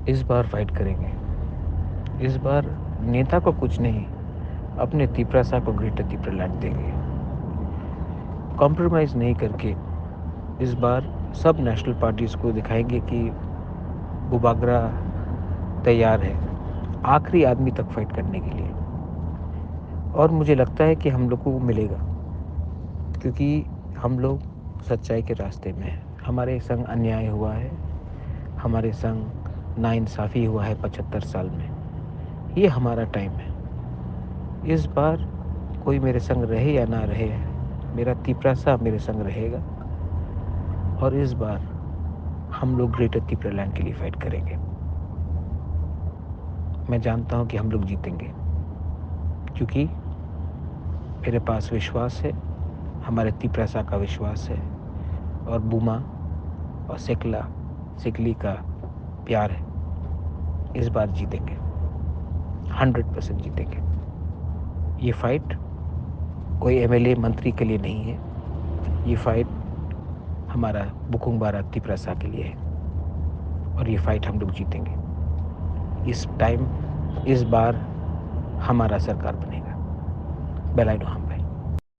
इस बार फाइट करेंगे। इस बार नेता को कुछ नहीं, अपने तीव्रता को ग्रेटर तीव्रलैंड देंगे। कॉम्प्रोमाइज़ नहीं करके इस बार सब नेशनल पार्टीज़ को दिखाएंगे कि बुबागरा तैयार है आखिरी आदमी तक फाइट करने के लिए। और मुझे लगता है कि हम लोग को मिलेगा, क्योंकि हम लोग सच्चाई के रास्ते में हैं। हमारे संग अन्याय हुआ है, हमारे संग नाइंसाफ़ी हुआ है 75 साल में। ये हमारा टाइम है। इस बार कोई मेरे संग रहे या ना रहे, मेरा तीव्रता मेरे संग रहेगा और इस बार हम लोग ग्रेटर तीव्रलैंड के लिए फाइट करेंगे। मैं जानता हूँ कि हम लोग जीतेंगे, क्योंकि मेरे पास विश्वास है, हमारे तीव्रता का विश्वास है और बूमा और सिकली का प्यार है। इस बार जीतेंगे, 100% जीतेंगे। ये फाइट कोई एमएलए मंत्री के लिए नहीं है, ये फाइट हमारा बुकुंग बारा तीव्रता के लिए है और ये फाइट हम लोग जीतेंगे। इस बार हमारा सरकार बनेगा। बेलाइनो हम।